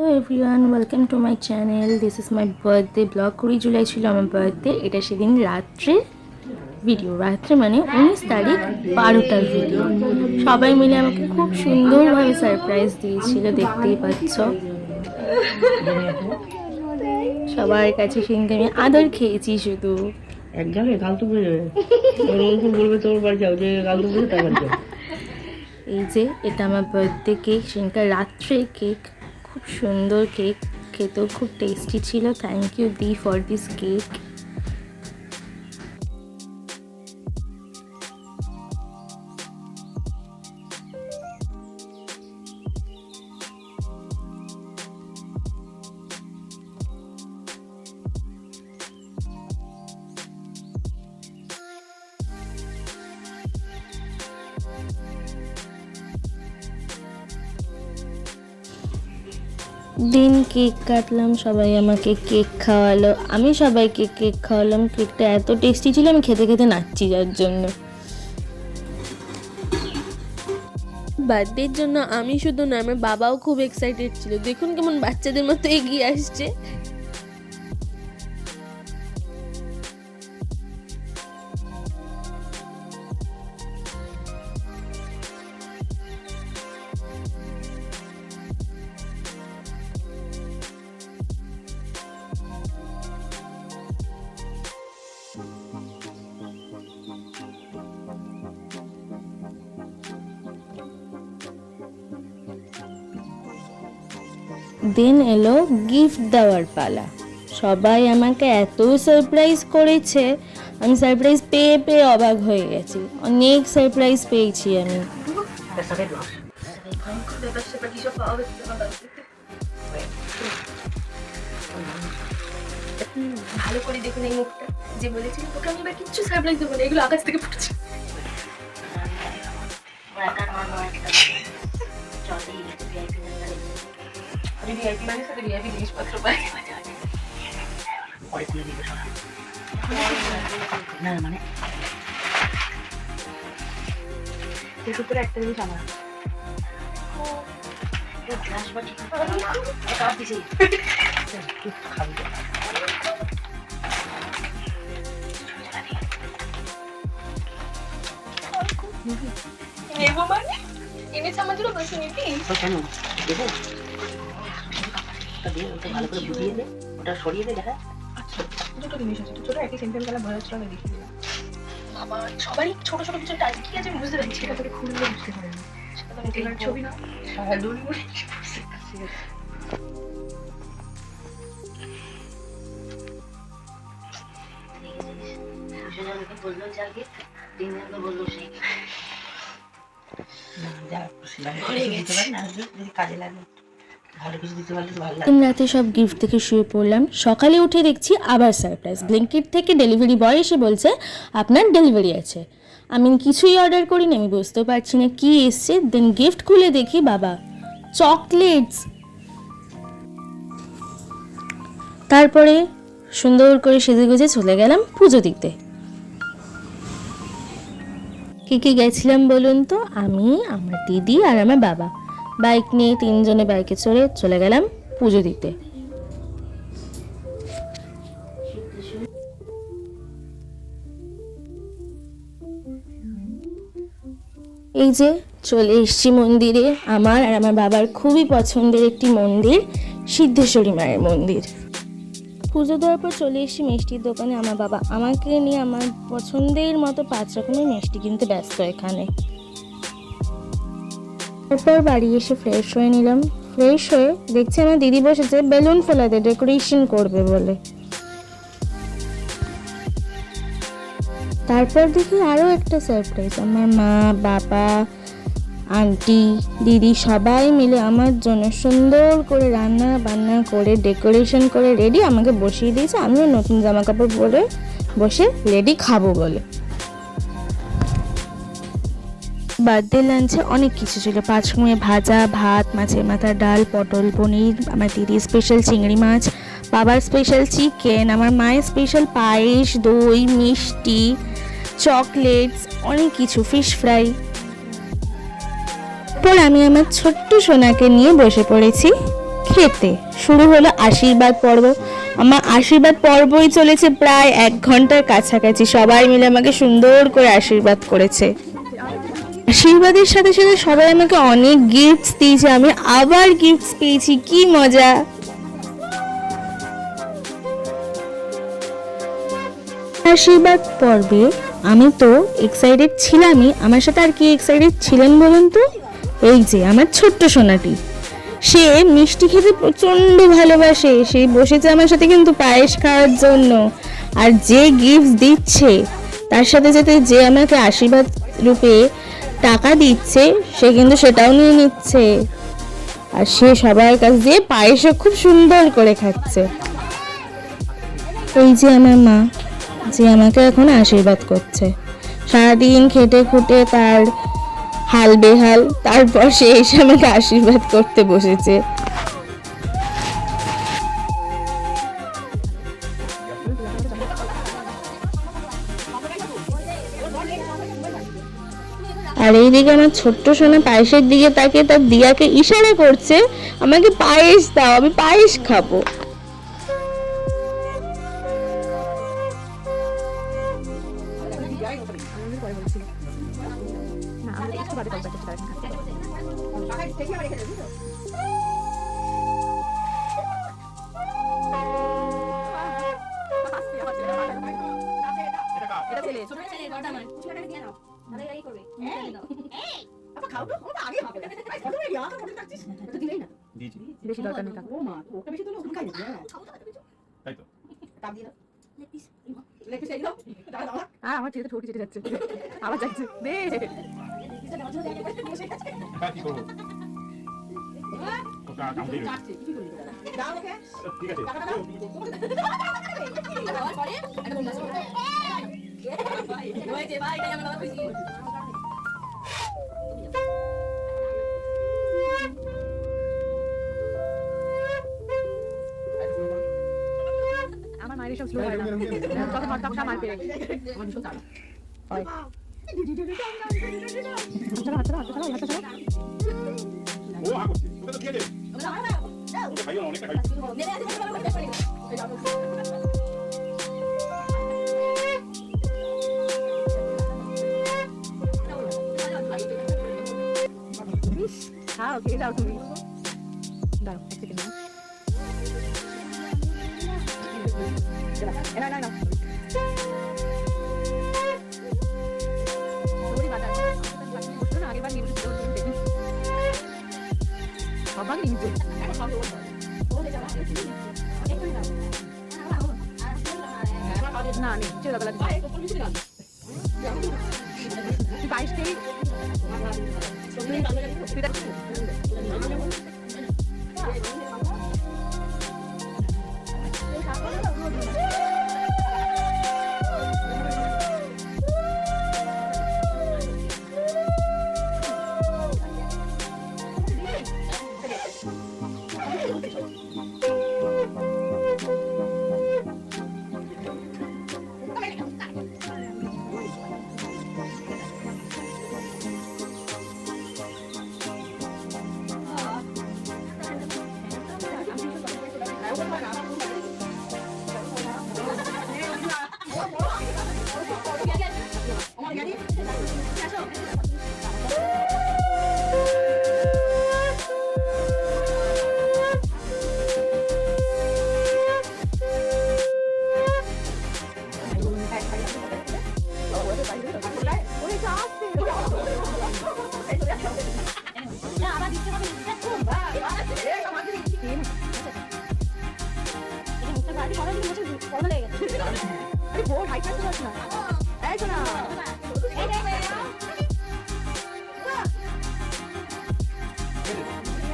Hello everyone, welcome to my channel. This is my birthday vlog. 20 July ছিল আমার birthday. এটা সেদিন রাত্রে ভিডিও, রাত্রে মানে 19 তারিখ 12টার ভিডিও। সবাই মিলে আমাকে খুব সুন্দরভাবে সারপ্রাইজ দিয়েছিল, দেখতেই পাচ্ছ। সবার কাছে সেদিনকে আমি আদর খেয়েছি শুধু। এক জায়গায় গাল তো বেড়ে যাবে, বলবে তোর বাড়ি যাও, যে গাল তো বেড়ে তাই বাড়ি যাও। এই যে এটা আমার বার্থডে কেক, সেদিনকার রাত্রে কেক, খুব সুন্দর কেক, খেতেও খুব টেস্টি ছিল। থ্যাংক ইউ দি ফর দিস কেক। দিন কেক কাটলাম, সবাই আমাকে কেক খাওয়ালো, আমি সবাইকে কেক খাওয়ালাম। কেকটা এত টেস্টি ছিল, আমি খেতে খেতে নাচছি যার জন্য। বার্থডের জন্য আমি শুধু না, আমার বাবাও খুব এক্সাইটেড ছিল। দেখুন কেমন বাচ্চাদের মতো এগিয়ে আসছে। দেন এলো গিফট দেওয়ার পালা। সবাই আমাকে এত সারপ্রাইজ করেছে, আমি সারপ্রাইজ পেয়ে পেয়ে অবাক হয়ে গেছি। অনেক সারপ্রাইজ পেয়েছি আমি। ভালো করে দেখুন এই মুখটা, যে বলেছিল তোকে আমি এবার কিচ্ছু সারপ্রাইজ দেবো না, এগুলো আকাশ থেকে ফুটেছে। ভিআইপি মানে সাথে ভিআইপি জিনিসপত্র পাই। না মানে এর উপরে একটা জিনিস আমার গ্লাস বাটি এটা দিছি খাবি নেবো মানে এনেছে আমার জন্য, বসে নিবি তো কেন দেখো ওটা দিয়ে ওটা ভালো করে বুঝিয়ে দে, ওটা সরিয়ে দে। দেখা আচ্ছা, দুটো জিনিস আছে, ছোট একই সেন্টেন্স গেলে ভয় হচ্ছিল, আমি দেখিয়ে দিলাম। বাবা সবারই ছোট ছোট কিছু টাইপ কি আছে আমি বুঝতে পারছি, সেটা তোকে খুললে বুঝতে পারবি। সেটা তো আমি টেলার ছবি না, সারা দড়ি মুড়ি বললো যে আগে 3 দিন বললো সেই কাজে লাগে, ভালো কিছু দিতে পারলে তো ভালো লাগে। রাতে সব গিফট থেকে শুয়ে পড়লাম। সকালে উঠে দেখছি আবার সারপ্রাইজ। ব্লিঙ্কিট থেকে ডেলিভারি বয় এসে বলছে আপনার ডেলিভারি আছে। আমি কিছুই অর্ডার করিনি, আমি বুঝতে পারছি না কি এসছে। দেন গিফট খুলে দেখি বাবা চকলেটস। তারপরে সুন্দর করে সেজে গুজে চলে গেলাম পুজো দিতে। কে গেছিলাম বলুন তো? আমি, আমার দিদি আর আমার বাবা বাইক নিয়ে 3 জনে বাইকে চলে গেলাম পুজো দিতে। এই যে চলে এসছি মন্দিরে। আমার আর আমার বাবার খুবই পছন্দের একটি মন্দির, সিদ্ধেশ্বরী মায়ের মন্দির। পুজো দেওয়ার পর চলে এসেছি মিষ্টির দোকানে। আমার বাবা আমাকে নিয়ে আমার পছন্দের মতো 5 রকমের মিষ্টি কিনতে ব্যস্ত এখানে। তারপর বাড়ি এসে ফ্রেশ হয়ে নিলাম। ফ্রেশ হয়ে দেখছি আমার দিদি বসেছে বেলুন ফোলাতে, ডেকোরেশন করবে বলে। তারপর দেখি আরও একটা সারপ্রাইজ। আমার মা, বাবা, আন্টি, দিদি সবাই মিলে আমার জন্য সুন্দর করে রান্না বান্না করে ডেকোরেশন করে রেডি আমাকে বসিয়ে দিয়েছে। আমিও নতুন জামা কাপড় পরে বসে রেডি খাবো বলে। বার্থডে লাঞ্চে অনেক কিছু ছিল। 5 রকমের ভাজা, ভাত, মাছের মাথা, ডাল, পটল, পনির, আমার দিদির স্পেশাল চিংড়ি মাছ, বাবার স্পেশাল চিকেন, আমার মায়ের স্পেশাল পায়েস, দই, মিষ্টি, চকলেটস, অনেক কিছু, ফিশ ফ্রাই। তারপর আমি আমার ছোট্ট সোনাকে নিয়ে বসে পড়েছি খেতে। শুরু হলো আশীর্বাদ পর্ব। আমার আশীর্বাদ পর্বই চলেছে প্রায় 1 ঘন্টার কাছাকাছি। সবাই মিলে আমাকে সুন্দর করে আশীর্বাদ করেছে। আশীর্বাদের সাথে সাথে সবাই আমাকে অনেক গিফটস দিয়েছে, আমি আবার গিফটস পেয়েছি, কি মজা। আশীর্বাদ পর্বে আমি তো এক্সাইটেড ছিলামই, আমার সাথে আর কি এক্সাইটেড ছিলেন বলুন তো? এই যে আমার ছোট্ট সোনাটি, সে মিষ্টি খেতে প্রচণ্ড ভালোবাসে, সে বসেছে আমার সাথে কিন্তু পায়েস খাওয়ার জন্য। আর যে গিফট দিচ্ছে তার সাথে সাথে যে আমাকে আশীর্বাদ রূপে টাকা দিচ্ছে, সে কিন্তু সেটাও নিয়ে নিচ্ছে। আর সে সবার কাছ দিয়ে পায়েসও খুব সুন্দর করে খাচ্ছে। এই যে আমার মা, যে আমাকে এখন আশীর্বাদ করছে। সারাদিন খেটে খুঁটে তার হাল বেহাল, তারপর সে এসে আমাকে আশীর্বাদ করতে বসেছে। আর এইদিকে আমার ছোট্ট সোনা পায়েসের দিকে তাকিয়ে তার দিয়াকে ইশারা করছে, আমাকে পায়েস দাও, আমি পায়েস খাবো। বেশি দরকার নেই, আমার ছেলে ঠোঁট চেটে যাচ্ছে, আবার যাচ্ছে দে। কি করবো? ওটা কাম দিয়ে ঠিক আছে। আমার মায়ের সব স্লো হয় না, যত মারতাম মার পেরে আমার ভীষণ চাপ হয়। চলো হাত চলো, হাত চলো। ও হা করছে, ওটা তো খেয়ে দে। খাইও অনেকটা খাই। হ্যাঁ ওকে যাও তুমি, দাঁড়াও এক সেকেন্ড। না আগেবার নিয়ে সবাই নিয়ে না নেই চলে বেলা 22 তেই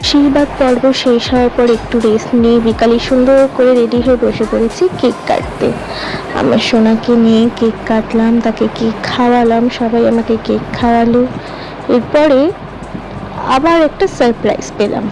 আশীর্বাদ পর্ব শেষ হওয়ার পর একটু রেস্ট নিয়ে বিকালে সুন্দর করে রেডি হয়ে বসে পড়েছি কেক কাটতে। আমার সোনাকে নিয়ে কেক কাটলাম, তাকে কেক খাওয়ালাম, সবাই আমাকে কেক খাওয়ালো। এরপরে আবার একটা সারপ্রাইজ পেলাম।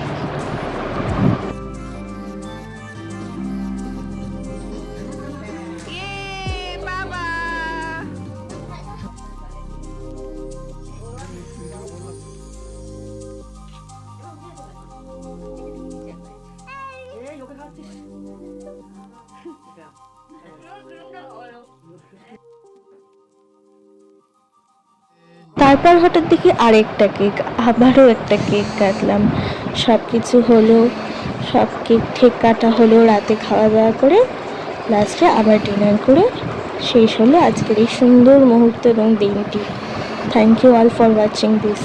তারপর হঠাৎ দেখি আরেকটা কেক, আবারও একটা কেক কাটলাম। সব কিছু হলো, সব কেক ঠেক কাটা হলো, রাতে খাওয়া দাওয়া করে লাস্টে আবার ডিনার করে শেষ হলো আজকের এই সুন্দর মুহূর্ত এবং দিনটি। Thank you all for watching this.